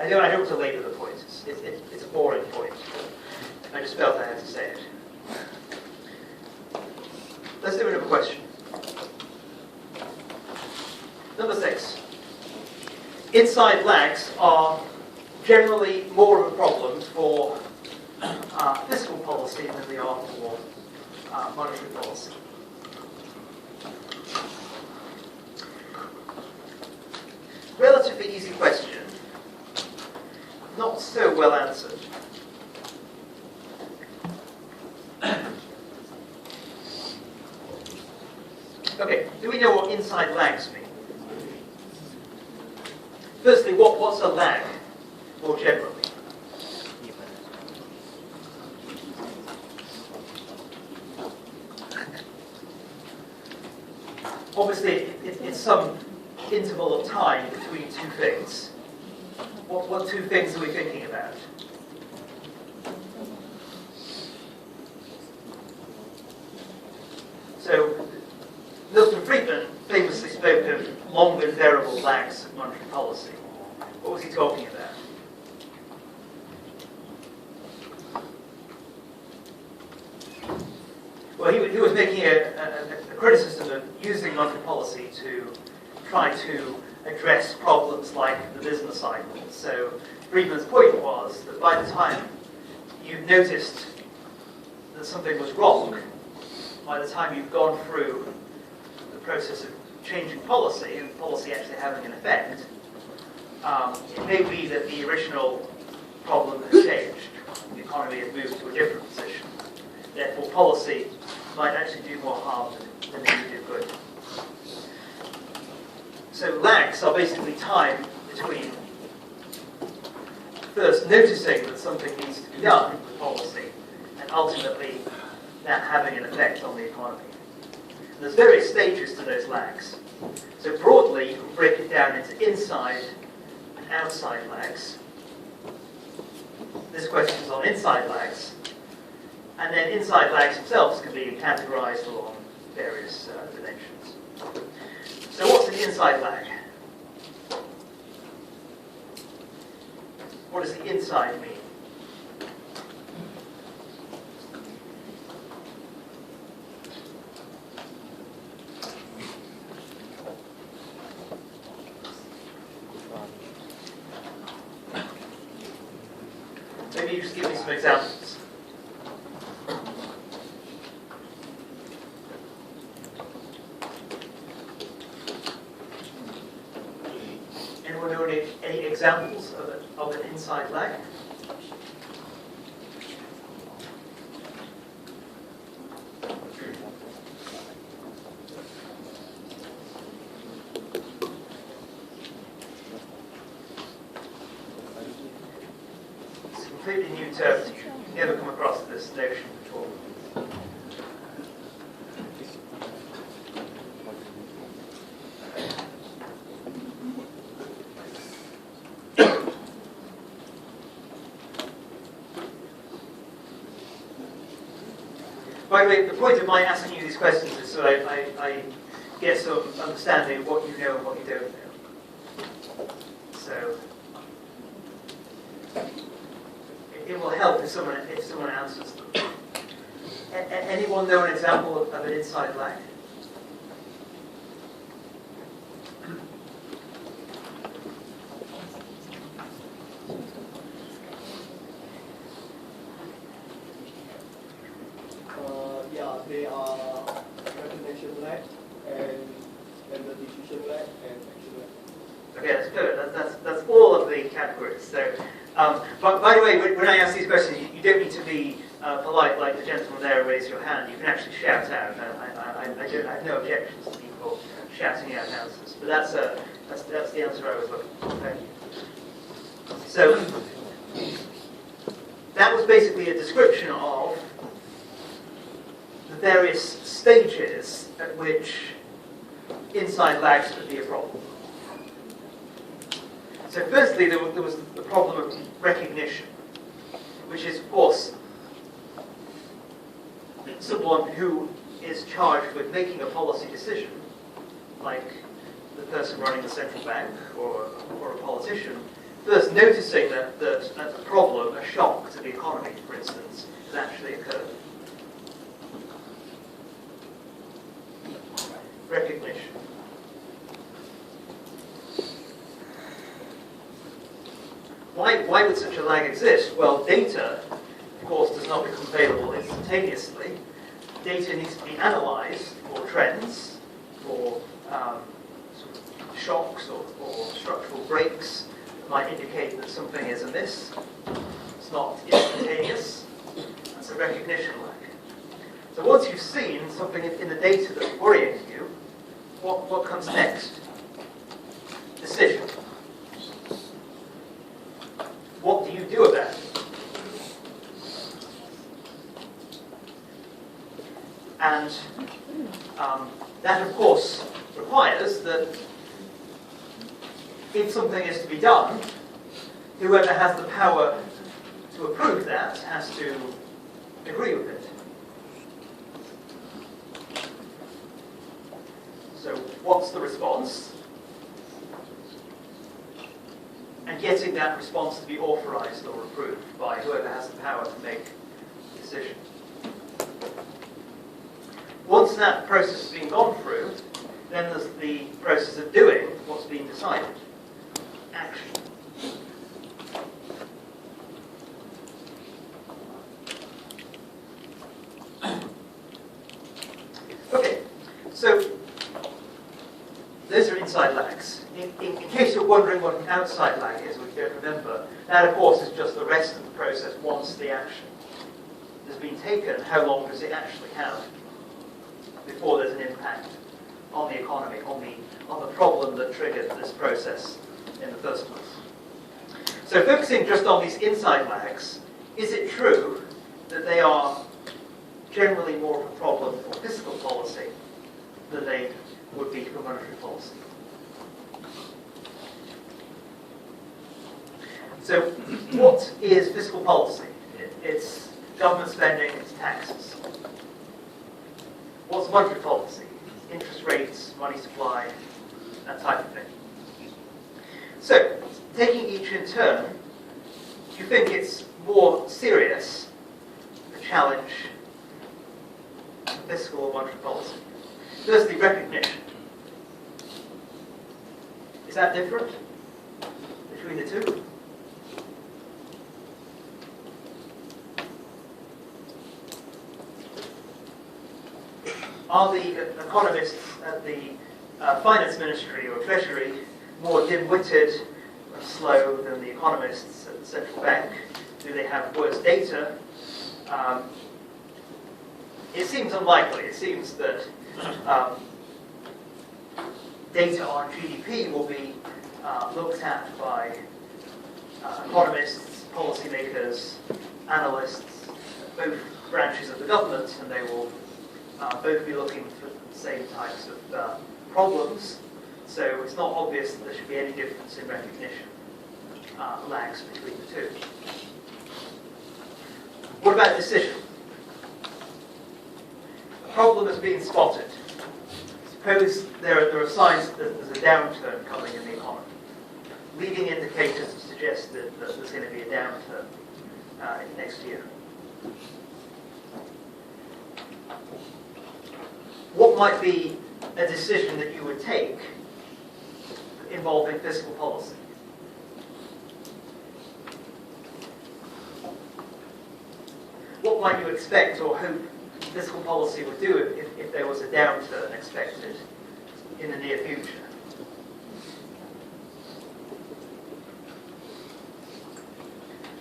I don't want to labour the point. It's a boring point. I just felt I had to say it. Let's do another question. Number 6. Inside lags are generally more of a problem for fiscal policy than they are for monetary policy. Relatively easy question, not so well answered. Okay, do we know what inside lags mean? Firstly, what's a lag, more generally? Obviously, it's some interval of time between two things. What two things are we thinking about? So, Milton Friedman famously spoke of long and variable lags of monetary policy. What was he talking about? Well, he was making a criticism of using monetary policy to try to address problems like the business cycle. So Friedman's point was that by the time you've noticed that something was wrong, by the time you've gone through the process of changing policy, and policy actually having an effect, it may be that the original problem has changed. The economy has moved to a different position. Therefore, policy might actually do more harm than it would do good. So lags are basically time between first noticing that something needs to be done with policy and ultimately that having an effect on the economy. And there's various stages to those lags. So broadly, you can break it down into inside and outside lags. This question is on inside lags. And then inside lags themselves can be categorized along various dimensions. So what's an inside lag? What does the inside mean? Maybe you just give me some examples. Anyone know any examples of an inside lag? It's a completely new term. You've never come across this notion before. By the way, the point of my asking you these questions is so I get some understanding of what you know and what you don't know. So it will help if someone answers them. Anyone know an example of an inside lag? They are recognition lag and the decision lag and action lag. Okay, that's good. That's all of the categories. So, but by the way, when I ask these questions, you don't need to be polite like the gentleman there and raise your hand. You can actually shout out. I have no objections to people shouting out answers. But that's the answer I was looking for. Thank you. So that was basically a description of the various stages at which inside lags could be a problem. So firstly, there was the problem of recognition, which is, of course, someone who is charged with making a policy decision, like the person running the central bank or a politician, first noticing that a problem, a shock to the economy, for instance, has actually occurred. Recognition. Why would such a lag exist? Well, data, of course, does not become available instantaneously. Data needs to be analysed for trends, for sort of shocks or structural breaks that might indicate that something is amiss. It's not instantaneous. That's a recognition lag. So once you've seen something in the data that's worrying you, what comes next? Decision. What do you do about it? And that, of course, requires that if something is to be done, whoever has the power to approve that has to agree with it. So what's the response? And getting that response to be authorized or approved by whoever has the power to make the decision. Once that process has been gone through, then there's the process of doing what's been decided. Action. Okay, so those are inside lags. In case you're wondering what an outside lag is, which you don't remember, that of course is just the rest of the process once the action has been taken. How long does it actually have before there's an impact on the economy, on the problem that triggered this process in the first place? So focusing just on these inside lags, is it true that they are generally more of a problem for fiscal policy than they would be for monetary policy? So what is fiscal policy? It's government spending, it's taxes. What's monetary policy? Interest rates, money supply, that type of thing. So, taking each in turn, do you think it's more serious to challenge fiscal or monetary policy? Firstly, recognition. Is that different between the two? Are the economists at the finance ministry or treasury more dim-witted and slow than the economists at the central bank? Do they have worse data? It seems unlikely. It seems that data on GDP will be looked at by economists, policymakers, analysts, both branches of the government, and they will both be looking for the same types of problems. So it's not obvious that there should be any difference in recognition lags between the two. What about decision? A problem has been spotted. Suppose there are signs that there's a downturn coming in the economy. Leading indicators have suggested that there's going to be a downturn next year. What might be a decision that you would take involving fiscal policy? What might you expect or hope fiscal policy would do if there was a downturn expected in the near future?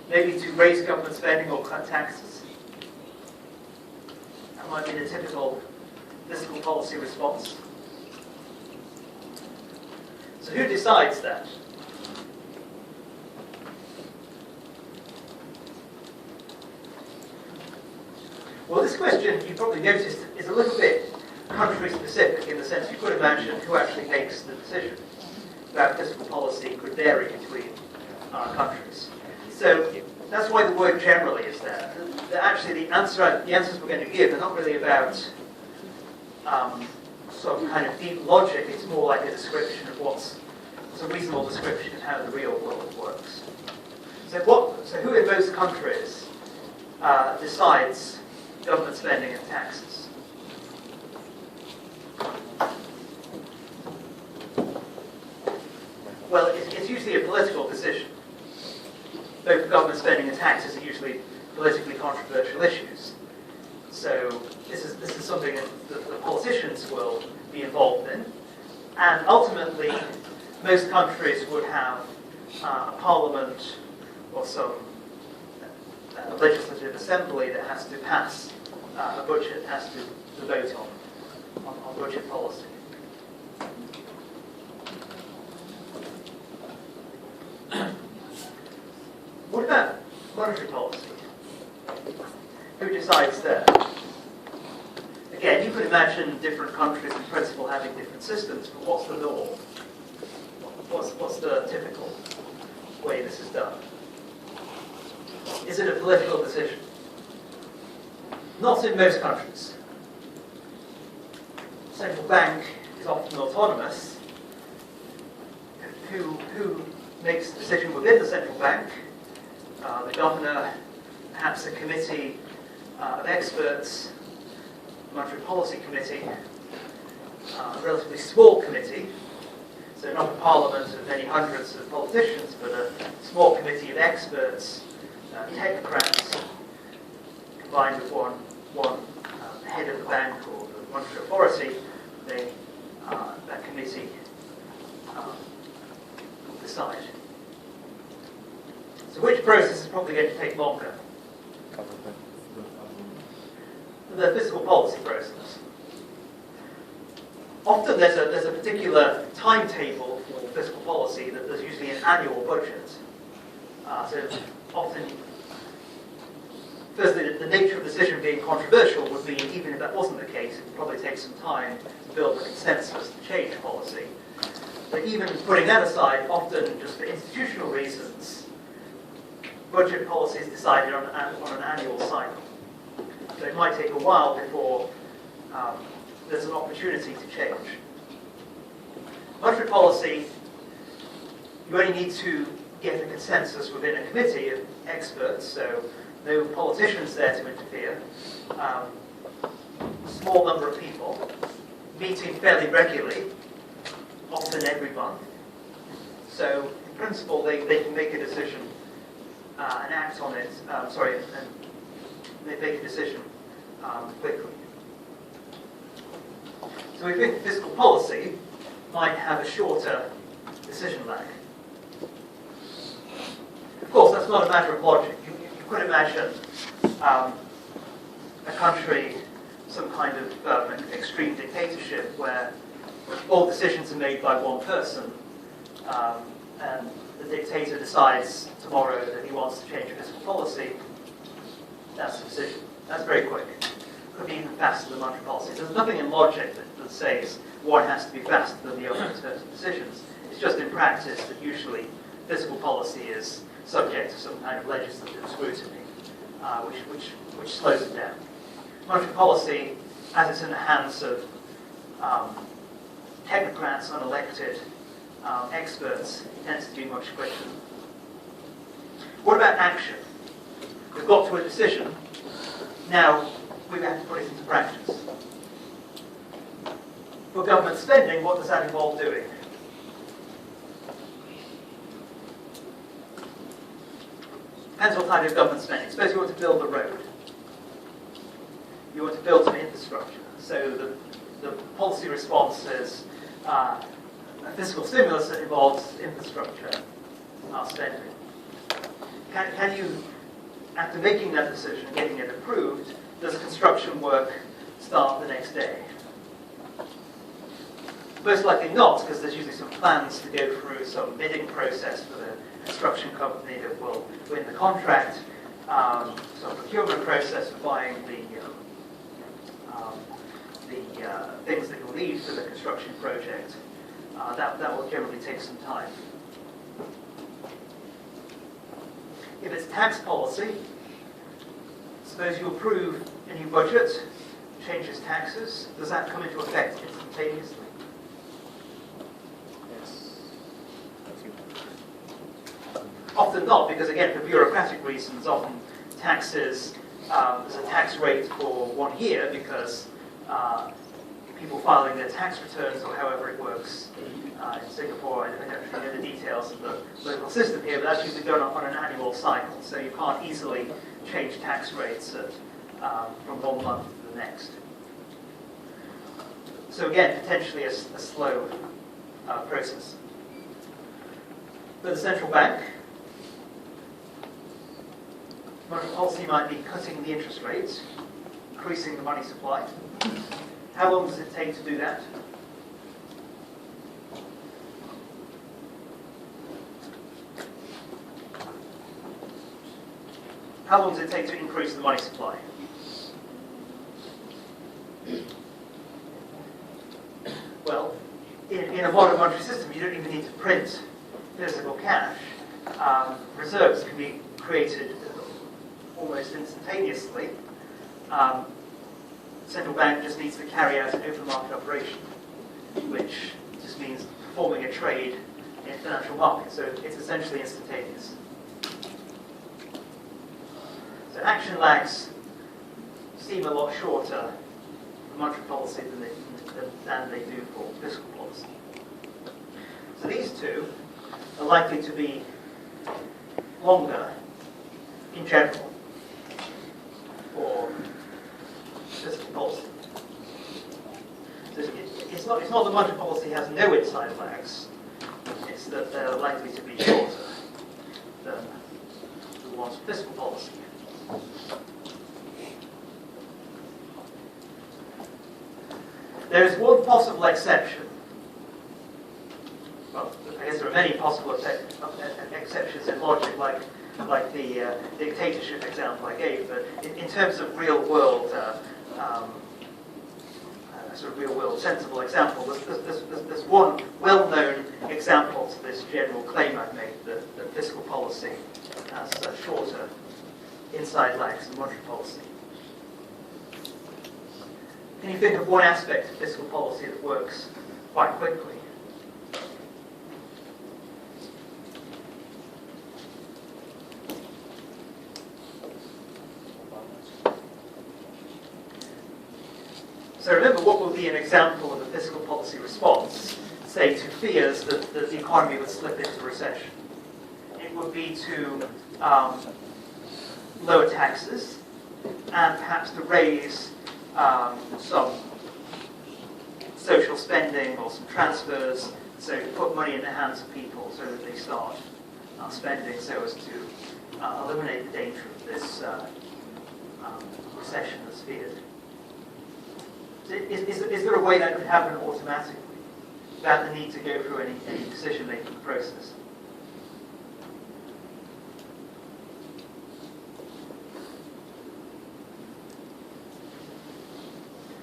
Maybe to raise government spending or cut taxes. That might be the typical fiscal policy response. So who decides that? Well, this question, you probably noticed, is a little bit country-specific in the sense you could imagine who actually makes the decision about fiscal policy could vary between countries. So that's why the word generally is there. Actually, the answers we're going to give are not really about sort of kind of deep logic. It's more like a description of what's some reasonable description of how the real world works. So who in most countries decides government spending and taxes? Well, it's usually a political decision. Both government spending and taxes are usually politically controversial issues. So this is something that the politicians will be involved in. And ultimately, most countries would have a parliament or some legislative assembly that has to pass a budget, has to vote on budget policy. What about monetary policy? Who decides there? Again, you could imagine different countries in principle having different systems, but what's the norm? What's the typical way this is done? Is it a political decision? Not in most countries. Central bank is often autonomous. Who makes the decision within the central bank? The governor, perhaps a committee of experts, monetary policy committee, a relatively small committee, so not a parliament of many hundreds of politicians, but a small committee of experts, technocrats, combined with one head of the bank or the monetary authority. That committee will decide. So which process is probably going to take longer? The fiscal policy process. Often there's a particular timetable for fiscal policy that there's usually an annual budget. So often, firstly, the nature of the decision being controversial would mean even if that wasn't the case, it would probably take some time to build a consensus to change policy. But even putting that aside, often just for institutional reasons, budget policy is decided on an annual cycle. So it might take a while before there's an opportunity to change. Monetary policy, you only need to get a consensus within a committee of experts, so no politicians there to interfere. Small number of people, meeting fairly regularly, often every month. So in principle, they can make a decision and act on it, and they make a decision quickly. So we think fiscal policy might have a shorter decision lag. Of course, that's not a matter of logic. You could imagine a country, some kind of extreme dictatorship where all decisions are made by one person, and the dictator decides tomorrow that he wants to change fiscal policy. That's the decision. That's very quick. Could be even faster than monetary policy. There's nothing in logic that says one has to be faster than the other in terms of decisions. It's just in practice that usually fiscal policy is subject to some kind of legislative scrutiny, which slows it down. Monetary policy, as it's in the hands of technocrats, unelected experts, tends to be much quicker. What about action? We've got to a decision. Now, we have to put it into practice. For government spending, what does that involve doing? Depends what type of government spending. Suppose you want to build a road. You want to build some infrastructure. So the policy response is a fiscal stimulus that involves infrastructure spending. Can you, after making that decision, getting it approved, does construction work start the next day? Most likely not, because there's usually some plans to go through some bidding process for the construction company that will win the contract, some procurement process for buying the things that you'll need for the construction project. That will generally take some time. If it's tax policy, suppose you approve a new budget, changes taxes, does that come into effect instantaneously? Yes. often not, because again, for bureaucratic reasons, often taxes, there's a tax rate for 1 year because people filing their tax returns, or however it works in Singapore, I don't actually know the details of the local system here, but that's usually done on an annual cycle, so you can't easily change tax rates from 1 month to the next. So again, potentially a slow process. For the central bank, monetary policy might be cutting the interest rates, increasing the money supply. How long does it take to do that? How long does it take to increase the money supply? Well, in a modern monetary system, you don't even need to print physical cash. Reserves can be created almost instantaneously. Central bank just needs to carry out an open market operation, which just means performing a trade in financial markets. So it's essentially instantaneous. So action lags seem a lot shorter for monetary policy than they do for fiscal policy. So these two are likely to be longer in general for fiscal policy. So it's not that monetary policy has no inside lags, it's that they're likely to be shorter than the ones for fiscal policy. There is one possible exception. Well, I guess there are many possible exceptions in logic, like the dictatorship example I gave. But in terms of real-world, sort of real-world sensible example, there's one well-known example to this general claim I've made that fiscal policy has shorter inside lags than monetary policy. Can you think of one aspect of fiscal policy that works quite quickly? So remember, what would be an example of a fiscal policy response, say, to fears that the economy would slip into recession? It would be to lower taxes and perhaps to raise some social spending or some transfers, so put money in the hands of people so that they start spending so as to eliminate the danger of this recession that's feared. Is there a way that could happen automatically without the need to go through any decision-making process?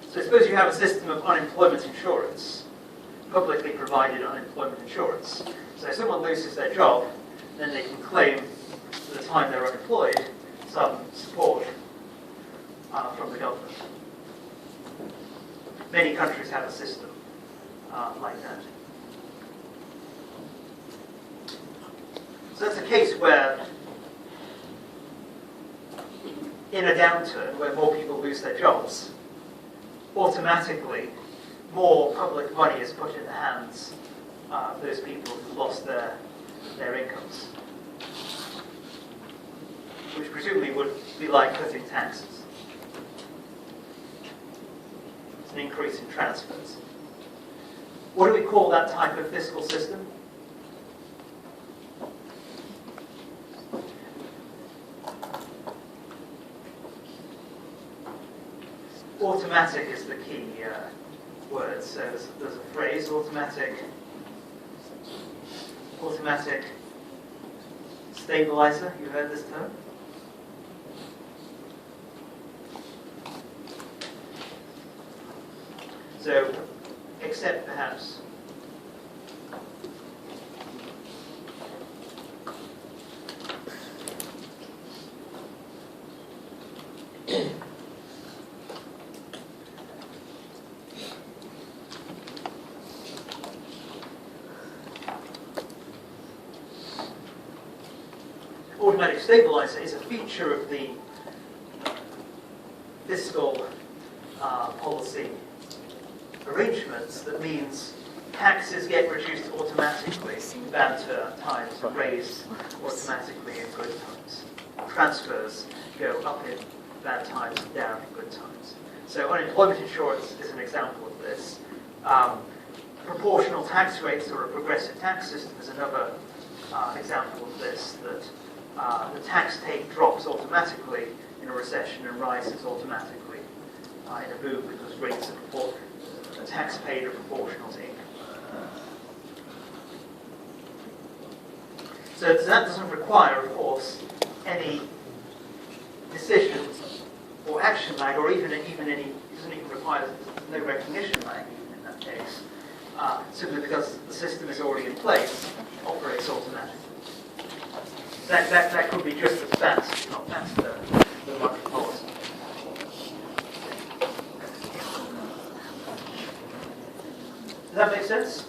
So suppose you have a system of unemployment insurance, publicly provided unemployment insurance. So if someone loses their job, then they can claim for the time they're unemployed some support from the government. Many countries have a system like that. So that's a case where, in a downturn where more people lose their jobs, automatically more public money is put in the hands of those people who lost their incomes, which presumably would be like cutting taxes. It's an increase in transfers. What do we call that type of fiscal system? Automatic is the key word. So there's a phrase, automatic stabilizer. You heard this term? So, except perhaps automatic stabilizer is a feature of the fiscal policy arrangements that means taxes get reduced automatically in bad times and raised automatically in good times. Transfers go up in bad times and down in good times. So unemployment insurance is an example of this. Proportional tax rates or a progressive tax system is another example of this, that the tax take drops automatically in a recession and rises automatically in a boom because rates of tax paid are proportional to income. So that doesn't require, of course, any decision or action lag, or even any, it doesn't even require no recognition lag even in that case, simply because the system is already in place, operates automatically. That could be just as fast, if not faster, than monetary policy. Does that make sense?